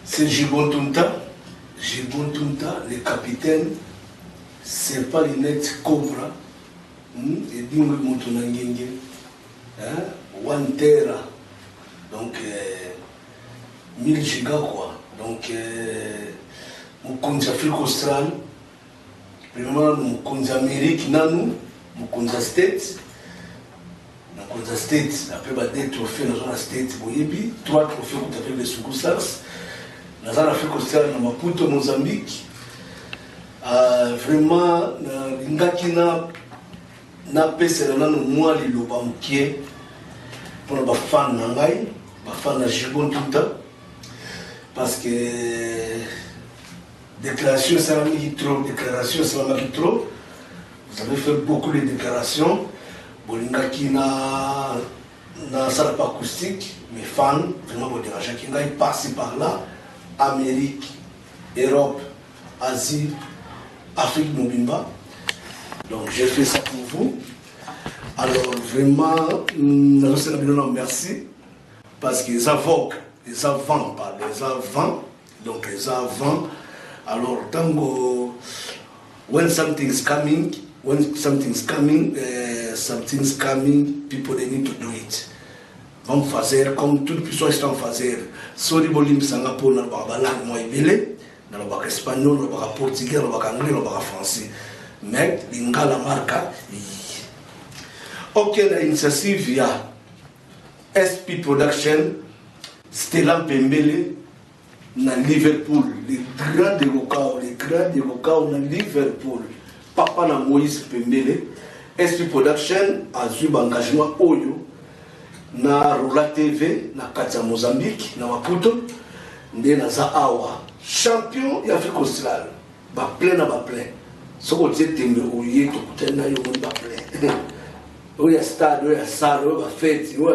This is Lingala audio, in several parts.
C'est Gibontunta. Gibontunta, le capitaine, c'est pas Linette Cobra. Et Dingo Montonangenge. One Terra. Donc, 1000 gigas quoi. Donc, Mokonzi Afrique australe. Premièrement, Mokonzi Amérique, Nanou, Mokonzi States. Mokonzi States, après, des trophées dans la States, Boyebi, 3 trophées qu'on appelle les Soukoussars. Dans l'Afrique australe, dans Maputo, Mozambique. Vraiment, Ngakina, na pese na nanu moi li loba mukie pour ba fan na ngai ba fan na Gibontunta parce que déclaration ça m'a mis trop déclaration ça m'a mis trop vous avez fait beaucoup de déclarations bolingaki na salle acoustique mes fans vraiment bon déranger qui ngai passe par là Amérique Europe Asie Afrique Mobimba. Donc j'ai fait ça pour vous. Alors vraiment, merci. Parce que les avant, pardon, les avant, donc les avant. Alors tango, when something's coming, people they need to do it. Vamos fazer comme toutes les personnes estão fazer. Sorry bolim Singapour na langue moi belé, na langue espagnol, na langue portugais, na langue anglais, na langue français. Mais l'ingala marca. Ok, l'initiative via SP Production, Stella Pembele, na Liverpool, les grands dévocats na Liverpool, Papa na Moïse Pembele, SP Production a eu engagement Oyo, na Rola TV, na Katia Mozambique, na Maputo, na Awa, champion d'Afrique australe, ba plein. Ce qu'on dit, c'est que vous avez tout le temps. Il y a stade, il y a salle, il y a fête, il y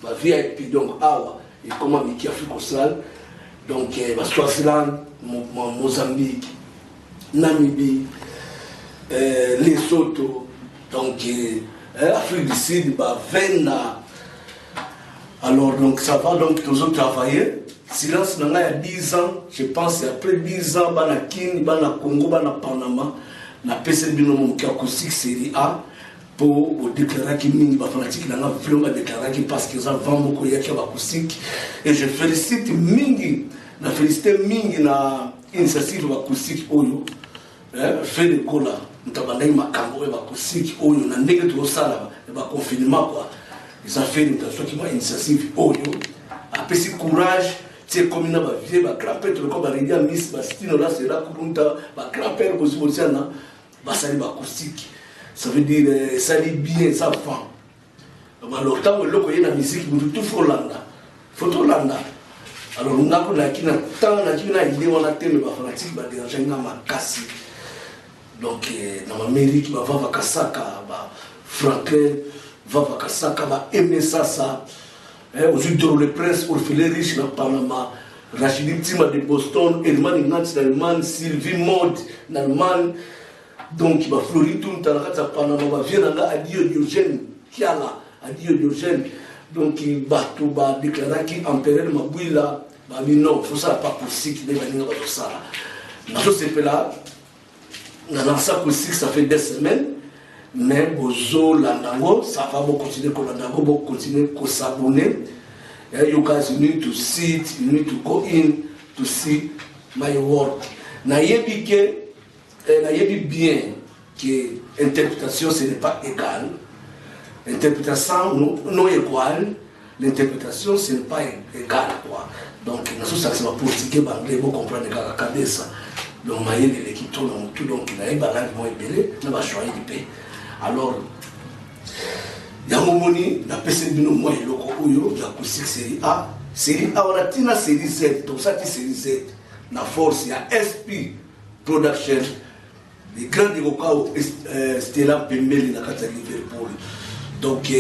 a VIP, donc Awa, et comment il y a Afrique australe, donc Swaziland, Mozambique, Namibie, Lesotho, donc Afrique du Sud, Vena. Alors, donc ça va donc toujours travailler. Silence il y a 10 ans, je pense après 10 ans, bana Kini, bana Congo, bana Panama, na PC binomo acoustique série A pour déclarer que mingi ba fanatique na vraiment déclarer parce que ça vend beaucoup ya acoustique et je félicite mingi na initiative acoustique oyo fait de cola mutabandai makambo ya acoustique oyo na ndenge to sala ba confinement quoi ils ont fait une initiative oyo après ce courage c'est comme une vie, ma grand-père, tu le comme un Miss Bastino, là, c'est là, ma grand-père, ça acoustique. Ça veut dire, ça dit bien, ça va. Alors, tant que l'on a la musique, nous tout Folanda. Fotolanda. Alors, on a idée, on a tellement de fanatique, on a dérangé, on a cassé. Donc, dans l'Amérique, on va Kasaka, Franklin, va Kasaka, va aimer ça. Aujourd'hui, dans le presse, Orphelin Riche dans Panama, Rachidi Tima de Boston, Elman Ignatz d'Allemagne, Sylvie Maud d'Allemagne, donc il va fleurir tout le temps dans Panama, il va venir à Adio Diogène, Kiala, Adio Diogène, donc il va tout déclarer qu'il empereur Mabouila, mais non, il faut ça pas possible qu'il ait venir à tout ça. Dans ce CP-là, dans ça aussi, ça fait des semaines. Mais Bozo Landango, ça va continuer à s'abonner. You guys need to see it, you need to go in to see my work. Nayebi bien que l'interprétation ce n'est pas égal. L'interprétation non égale, l'interprétation ce n'est pas égal quoi. Donc nous sommes ça pour portugais anglais pour comprendre la cabeça. Donc Maïli l'équipe tourne tout donc il a une balade moins belé, n'a pas choisi de paix. Alors, il y a un moment où il y a série A. Série A, on a une série Z. Donc, ça, c'est série Z. La force, il y a SP Production. Les grands développeurs, Stella Pembele, la carte de Liverpool. Donc,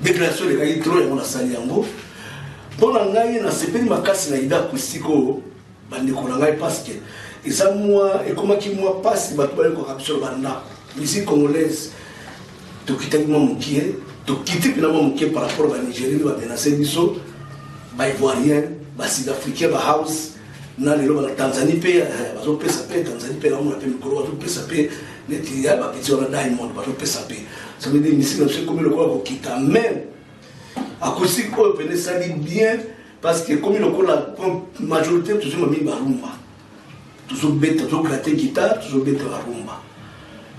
déclaration de Gaï Troy, on a sali en haut. Bon, on a une casse na acoustique, parce que, et ça, moi, et comment qui moi passe, il va trouver une corruption la musique congolaise. Tu quittes mon mukié, tu quittes finalement mukié par rapport à la Nigérie, tu vas menacer Bisso. ivoirien sud-africain house na lelo na Tanzanie pe bazo pesa pe Tanzanie pe na mona pe micro bazo pesa pe neti ya ba petit on diamond bazo pesa pe ça veut dire ici c'est comme le quoi qui t'a même acoustique ko pene ça dit bien parce que comme le quoi la majorité toujours mis barumba toujours bête toujours gratter guitare toujours bête barumba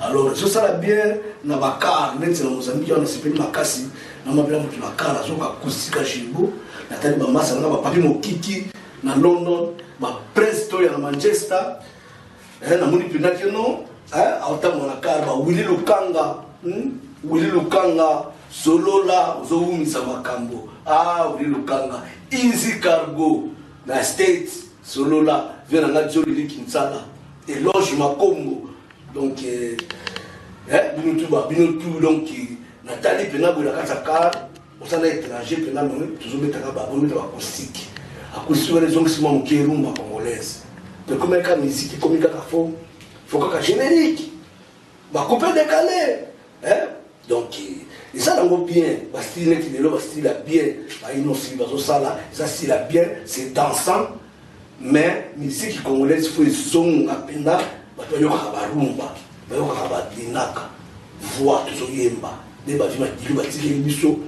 alors ça ça bien na bakar neti na Mozambique on s'appelle makasi na mabela mutu na kara zo acoustique chibo na tali ba masa na ba papi mokiki na London ba presto ya Manchester na muni pinaki no auta mona kara ba Willy Lukanga solola uzowumisa makambo Willy Lukanga easy cargo na States solola vient na Jolly Kinsala éloge makombo donc binotu donc Nathalie pena bola kata car on s'en est étranger pena toujours metaka ba bonne ba acoustique acoustique les hommes sont mon rumba congolaise mais comme la musique comme il faut que générique ba couper décalé donc et ça dans bien ba style qui le style bien ba innocent ba ça là ça style bien c'est dansant mais musique congolaise faut son apenda ba to yoka ba rumba ba yoka ba dinaka voix toujours yemba des bâtiments qui va tirer l'émission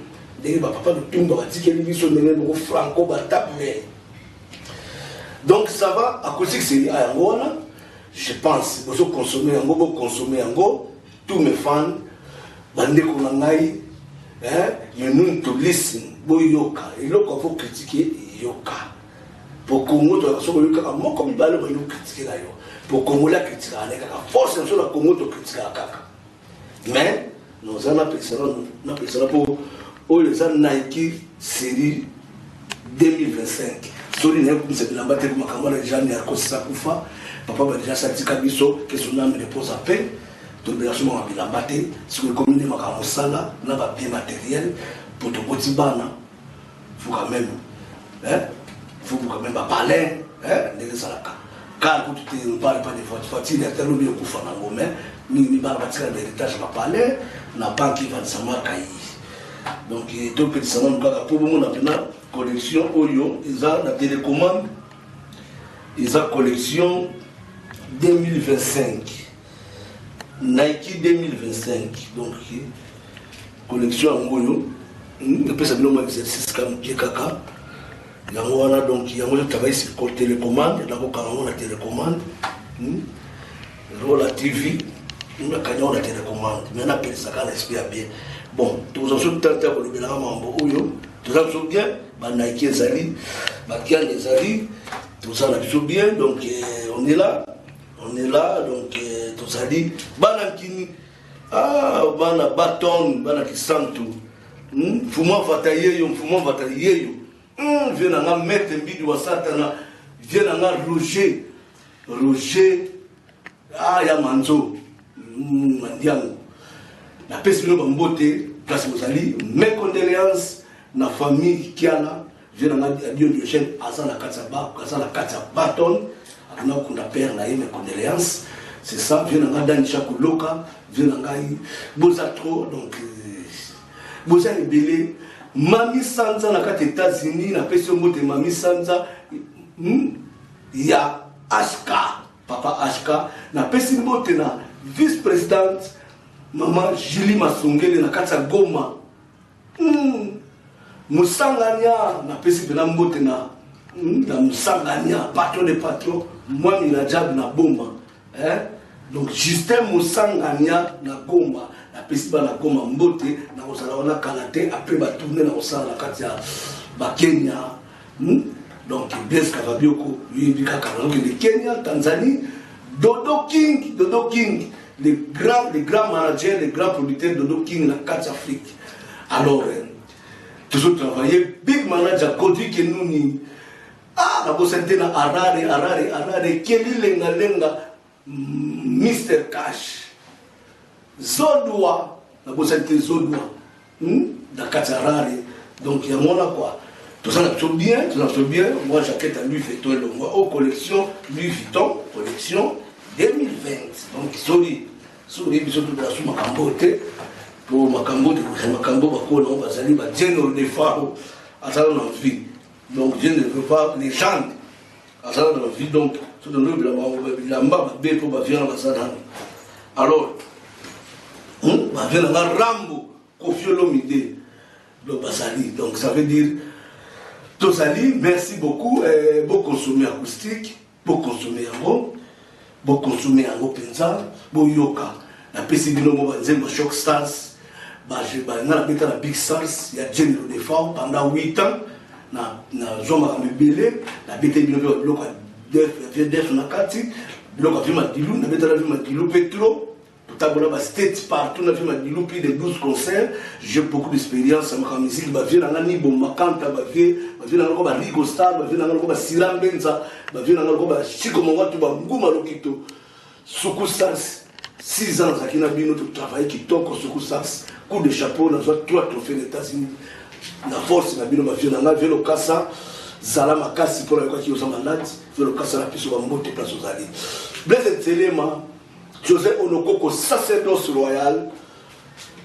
des papa de Tumba va tirer l'émission de Franco va taper donc ça va à cause que c'est à Angola je pense vous consommer Ango tous mes fans bande konangai you need to listen boyoka et là quand vous critiquer yoka pour Congo to so yoka mo comme balo ba critiquer là yo pour Congo la critiquer avec la force sur la Congo to critiquer kaka mais nous avons appelé pour les Nike série 2025. Sori n'est comme c'est de la bataille comme Kamala déjà n'est à cause ça kufa. Papa va déjà sorti kabiso que son âme repose à paix. Donc bien sûr on a la bataille sur le commune makamo sala na ba bien matériel pour te potibana. Faut quand même pas parler de ça là. Car quand tu ne parles pas de voiture, il y a tellement de kufa na ngomé. Ni ba batika d'héritage va parler na banque va sama kai donc to petit sama ngaka pour mon apena collection Oyo ils ont la télécommande ils ont collection 2025 Nike 2025 donc collection Oyo peut ça bien exercice comme kaka yango wana donc yango je travaille sur télécommande donc quand on a télécommande la TV on a gagné la télécommande mais on a payé ça quand l'esprit bien bon tous ensemble tenter pour le bien mambo oyo tous ensemble bien ba Nike ezali ba Kian ezali tout ça là bien donc on est là donc tous ali bana kini bana baton bana kisantu mfumo vataye yo vient na mettre mbidi wa satana vient na Roger ya manzo mandiango na pesi no bambote place mozali mes condoléances na famille Kiala vient na Dieu Diogène azana katsa baton akuna kunda père na mes condoléances c'est ça vient na dani chakoloka vient na ngai boza trop donc boza ebele Mami Sanza na kati États-Unis na pesi mbote Mami Sanza ya Ashka papa Ashka na pesi mbote na vice-présidente maman Julie Masongele na kati Goma Musanganya na pesi bena mbote na Musanganya patron de patron moi na jab na bomba donc Justin Musanganya na Goma la pesi ba na Goma mbote na kosala wana kalate après ba tourner na kosala na kati ya ba Kenya donc Blaise Kababioko lui bika karaoke de Kenya Tanzanie Dodo King les grands managers les grands producteurs Dodo King na kati Afrique alors toujours travailler big manager Kodri Kenuni na bosente na Harare Kelly lenga Mr Cash Zodwa na bosente Zodwa na kati Harare donc il y a mon quoi. Tout ça bien, moi j'inquiète à lui fait tout le mois aux collections Louis Vuitton, collection 2020. Donc sorry bisous de la sous Makambote pour Makambote, Makambo Bakolo, Bazali, General de Faro, à ça on a vu. Donc je ne veux pas les gens à ça dans la vie, donc tout le monde la mba be pour ba vient ça dans. Alors ba vient dans Rambo Koffi Olomide donc basali, donc ça veut dire Tosali, merci beaucoup, beaucoup consommer acoustique, beaucoup consommer en beaucoup consommer en penza, beaucoup yoka. La PC bino mo banzembo Shock Stars, je na beta la Big Stars, il y a Jenny de Fort pendant 8 ans na zoma kamebele, la beta bino bloc def na kati, bloc vima dilu, na beta la vima dilu petro. Tabola ba state partout na vima dilu plus de 12 concerts, j'ai beaucoup d'expérience en musique, ba vient na ni bon makanta ba vient na ko ba Rigo Star, ba vient na ko ba Silambenza, ba vient na ko ba Chico Mongatu ba Nguma Lokito. Soukou Stars 6 ans à Kinabino tout travail qui toque Soukou Stars, coup de chapeau dans 3 trophées des États-Unis. La force na bino ba vient na Velo Kassa, Zala Makasi pour la quoi qui aux malades, Velo Kassa la piso ba mbote place aux alliés. Blaise Telema José Onokoko, sacerdoce royal,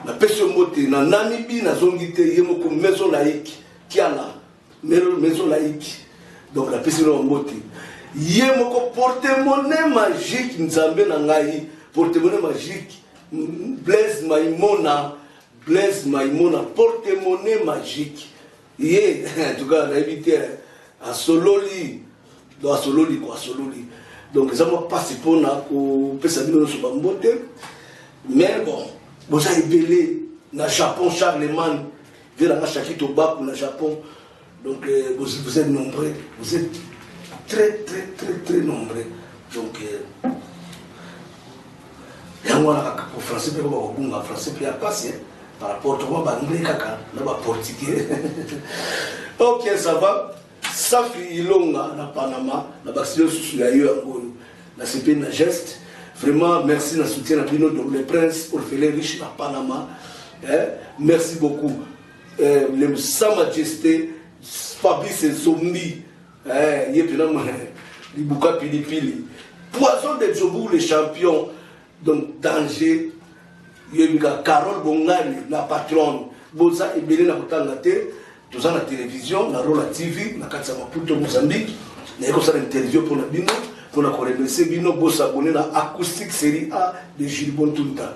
la personne montée dans Namibie, dans Zongité, il y a une maison laïque, qui a là, maison laïque, donc la personne montée. Il y a un porte-monnaie magique, Nzambe Nangaï, porte-monnaie magique, Blaise Maïmona, porte-monnaie magique. Il y a, en tout cas, on a évité à Sololi, à Sololi, quoi, Sololi. Donc, ça m'a passé pour nous, mais bon, vous avez belé, dans le Japon, Charlemagne, vers la Chakito Baku, dans le Japon. Donc, vous êtes nombreux, vous êtes très nombreux. Donc, il y a un français, un français, puis par rapport à l'anglais, à portugais. Ok, ça va. Safi Ilonga na Panama, na Baxio sous ailleurs na CP na geste. Vraiment merci na soutien na Bino de le prince orphelin riche na Panama. Merci beaucoup. Sa Majesté Fabrice Zombie. Yepina Libuka Pilipili. Poisson de Djobourg les champions. Donc danger. Yebika Carole Bongani la patronne. Boza Ebele na Kotangate. Tout ça, la télévision, la Rola TV, la Katsa Maputo Mozambique, il y a une interview pour la Bino, pour la remercier Bino, pour s'abonner à l'acoustique série A de Gilbon Tunta.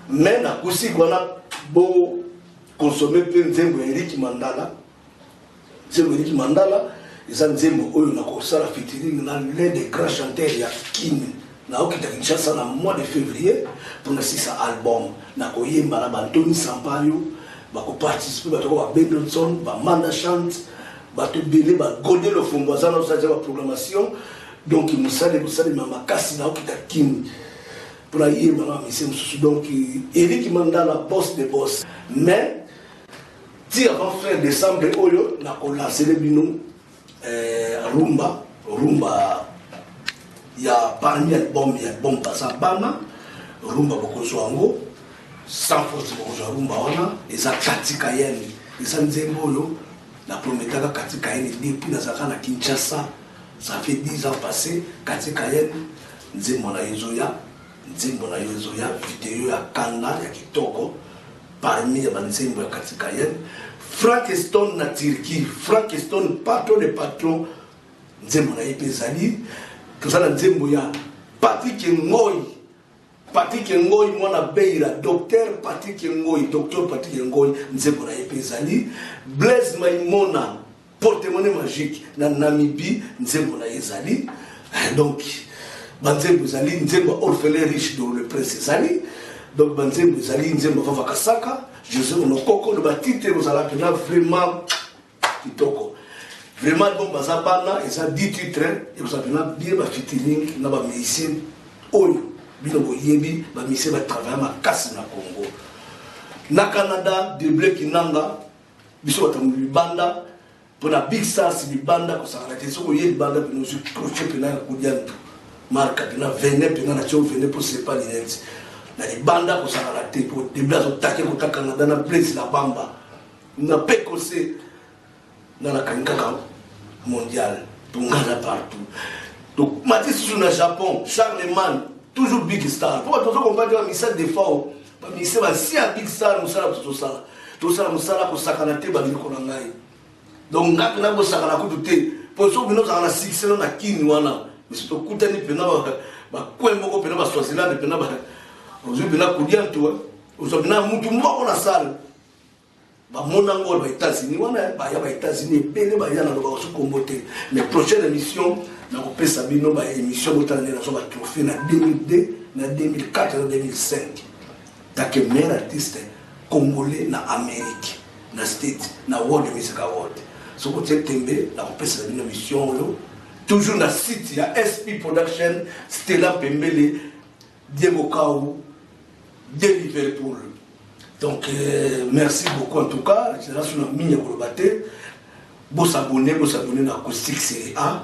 Mais l'acoustique, on a beau consommer plein de Eric Mandala. Eric Mandala, ils ont dit que ça a featuring dans l'un des grands chanteurs, il y a King. Na okita Kinshasa na mois de février pour na sisa album na koyemba na Bantoni Sampaio bako participer batoko ba Benson ba Manda chante bato belé ba godé le fomboza na ça ba programmation donc musale mama kasi na okita King pour la yemba na mission donc Eric Mandala boss de boss mais ti avant fin décembre oyo na ko lancer le bino rumba il y a parmi les bombes, il y a bombe à Bama, rumba beaucoup soango, sans force beaucoup rumba wana, et ça Katikayen, et ça Nzembo la première Katikayen depuis na Kinshasa, ça fait 10 ans passé, Katikayen, Nzembo na Yezoya, vidéo ya Kanda ya Kitoko, parmi les Nzembo ya Katikayen, Frank Stone na Turquie, Frank Stone patron de patron, Nzembo na Yepezali. Tout ça, Nzembo ya Patrick Ngoy, mwana beira, docteur Patrick Ngoy, Nzembo na Yepezali, Blaise Maïmona, porte-monnaie magique, na Namibie, Nzembo na Yezali. Donc, Nzembo Zali, Nzembo orphelin riche dans le prince Zali. Donc, Nzembo Zali, Nzembo Vava Kasaka, José Onokoko, le bâtiment, vous allez vraiment kitoko. Vraiment, bon, Bazabana, ils ont 10 titres, et vous avez bien ma featuring, na ba musicien, oyo, bino yebi, ba musicien va travailler ma casse na Congo. Na Canada, de Blake Nanga, biso ba tamu banda, pour la Big Stars banda ko sa la so yeli banda pour nous crocher pena ko diantu. Marca pena venait pena na cho venait pour se pas les na di banda ko sa la te pour de blazo take ko ta Canada na place la bamba. Na pekose dans la Kankaka mondiale, Tungana partout. Donc, Mathis sur le Japon, Charlemagne, toujours Big Star. Pourquoi on va dire un message de fois, mais c'est si un Big Star, nous sommes tout ça. Tout ça, nous sommes pour Sakanate, Babino Konangai. donc ngaka na bosaka na kutu te po so bino za na succès na kini wana mito kutani pena ba kwembo pena ba Swaziland pena ba ozo pena kudianto ozo pena mutu moko na salle ba monango ba États-Unis wana ba ya ba États-Unis pele ba ya na ba so kombote mais prochaine émission na ko pesa bino ba émission botana na so ba trophée na 2002 na 2004 na 2005 take meilleur artiste congolais na Amérique na States na World Music Award so ko tembe na ko pesa bino émission lo toujours na site ya SP Production Stella Pembele Diego Kaou de Liverpool. Donc merci beaucoup en tout cas, je suis dans mine pour le battre. Vous s'abonner na Acoustique Série A.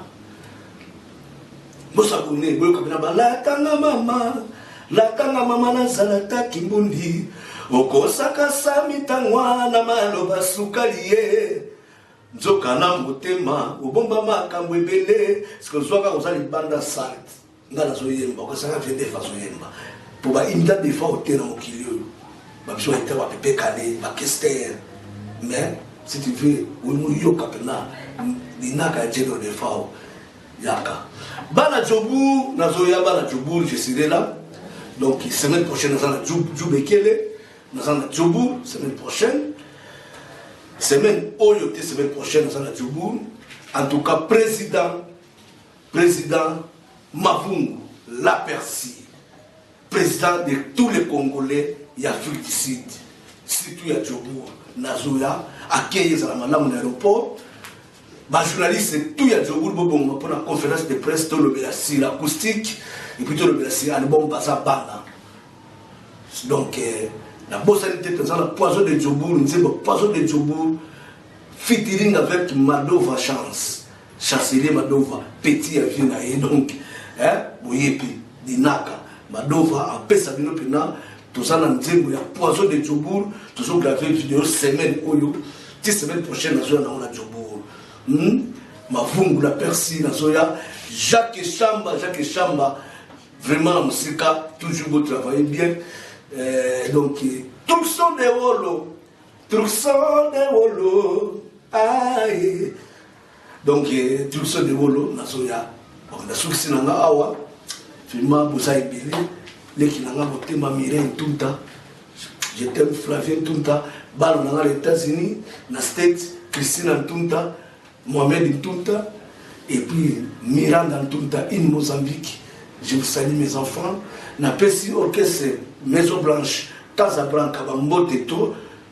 Vous s'abonner, vous comme la kanga mama na salata kimbundi. Okosaka samitangwa na maloba sukaliye. Nzoka na motema ubomba makambo ebele siko zwaka kozali banda salt ngala zo yemba ko sanga vende faso yemba pour ba imita de fa otena mokilio ba biso ete wa pepe kale ba kester mais si tu veux ou mu yoka pena dinaka jeno de fa yaka bana jobu nazo ya bana jobu je serai là donc semaine prochaine dans la jobu bekele dans la jobu semaine prochaine. Semaine prochaine dans la Djoubou. En tout cas, président Mavungu, la Persie, président de tous les Congolais et Afrique du Sud, surtout à Djoubou, Nazoya, accueillis à la Malam l'aéroport. Les journalistes, tout à Djoubou, pour la conférence de presse, tout le Bélassi, l'acoustique, et puis tout le Bélassi, à bon Baza Bana. Donc, la bossalité dans la poison de Djobour, nous disons poison de Djobour, featuring avec Madova Chance, Chancelier Madova, petit à Vina, et donc, Boyepi, Dinaka, Madova, en paix Sabino Pena, tout ça, nous disons, il y a poison de Djobour, tout ça, gravé une vidéo semaine, 10 semaines prochaines, nous avons la Djobour. Mavungu, la Persie, Jacques Chamba, vraiment, la musique, toujours vous travaillez bien. Donc, tout son de wolo, aïe. Donc, tout son de wolo, nasoya. On a souci nanga awa, filma Boussa Ibili, les qui nanga voté ma Mireille Tunta, je t'aime Flavien Tunta, Bal nanga les États-Unis, na States, Christine Tunta, Mohamed Tunta, et puis Miranda Tunta, in Mozambique. Je vous salue mes enfants. Na Pessi Orchestre Maison Blanche, Casablanca, Bambote,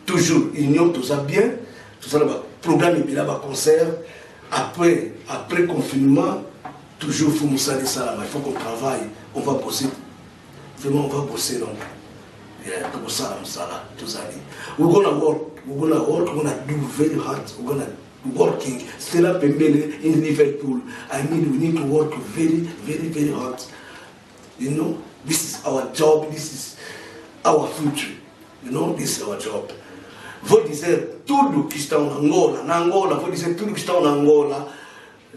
toujours union, tout ça bien. Tout ça, le programme et le concert. Après confinement, toujours il faut nous saluer ça. Il faut qu'on travaille. On va bosser. Vraiment, on va bosser. Donc, pour ça, tout ça. We're gonna work. We're gonna do very hard. We're gonna working. Stella Pembele in Liverpool. I mean, we need to work very, very, very hard. You know, this is our job, this is our future. You know, this is our job. Vous disiez tout qui est en Angola, vous disiez tout qui est en Angola,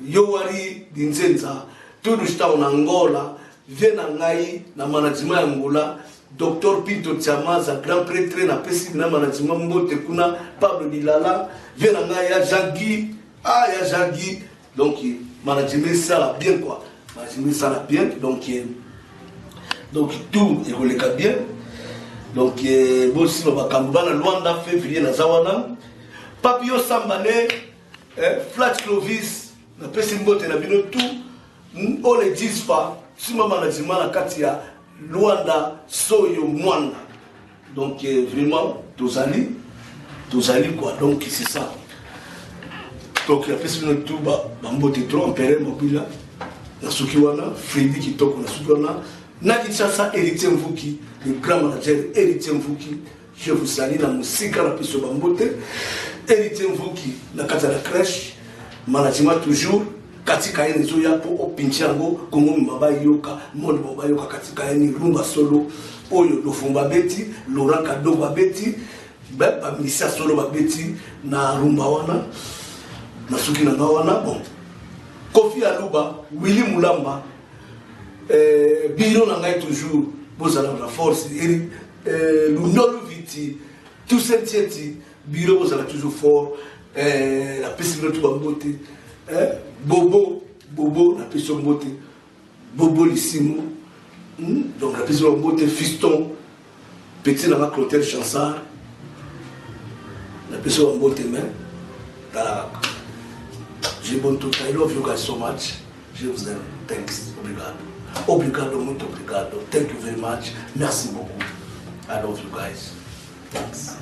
Yowari Dinzenza, tout qui est en Angola, Venangai, na management Angola, Dr Pinto Tiamaza, grand prêtre, na pesi na management Mbote Kuna, Pablo Dilala, Venangai, ya Jagi, donc management ça va bien quoi. Management ça va bien, donc tout est relève bien. Donc bon si on va Kambana Luanda février na Zawana. Papio Sambale, Flat Clovis, na pesi Mbote na bino tout. On les dit pas. Si maman na dit na katia Luanda Soyo Mwanda. Donc vraiment tous allés quoi. Donc c'est ça. Donc la pesi bino tout ba Mbote trop empéré mobile. Na Sukiwana, Freddy Kitoko na Sukiwana. Nakichasa Héritier Mvuki, le grand manager Héritier Mvuki, je vous salue la musique à la piste Bambote. Héritier Mvuki, la carte de la crèche, management toujours, Katika Eni Zoya pour Pinchango, Kongo Maba Yoka, Mon Maba Yoka, Katika Eni Rumba Solo, Oyo Lofumba Beti, Laurent Kado Babeti, Beba Misia Solo Babeti, na Rumba Wana, na Suki Nangawana, bon. Kofi Aluba, Willy Mulamba, Biro Nangai toujours, Bozala la force, Lunolo Viti, tout cette Biro Bozala toujours fort, la piste de tout beauté. Bobo, la piste de beauté. Bobo Lissimo. Donc la piste de beauté, fiston. Petit dans la Clotel Chansard. La piste de beauté, mais. J'ai bon tout. I love you guys so much. Je vous aime. Thanks. Obrigado. Obrigado, muito obrigado. Thank you very much. Merci beaucoup. I love you guys. Thanks.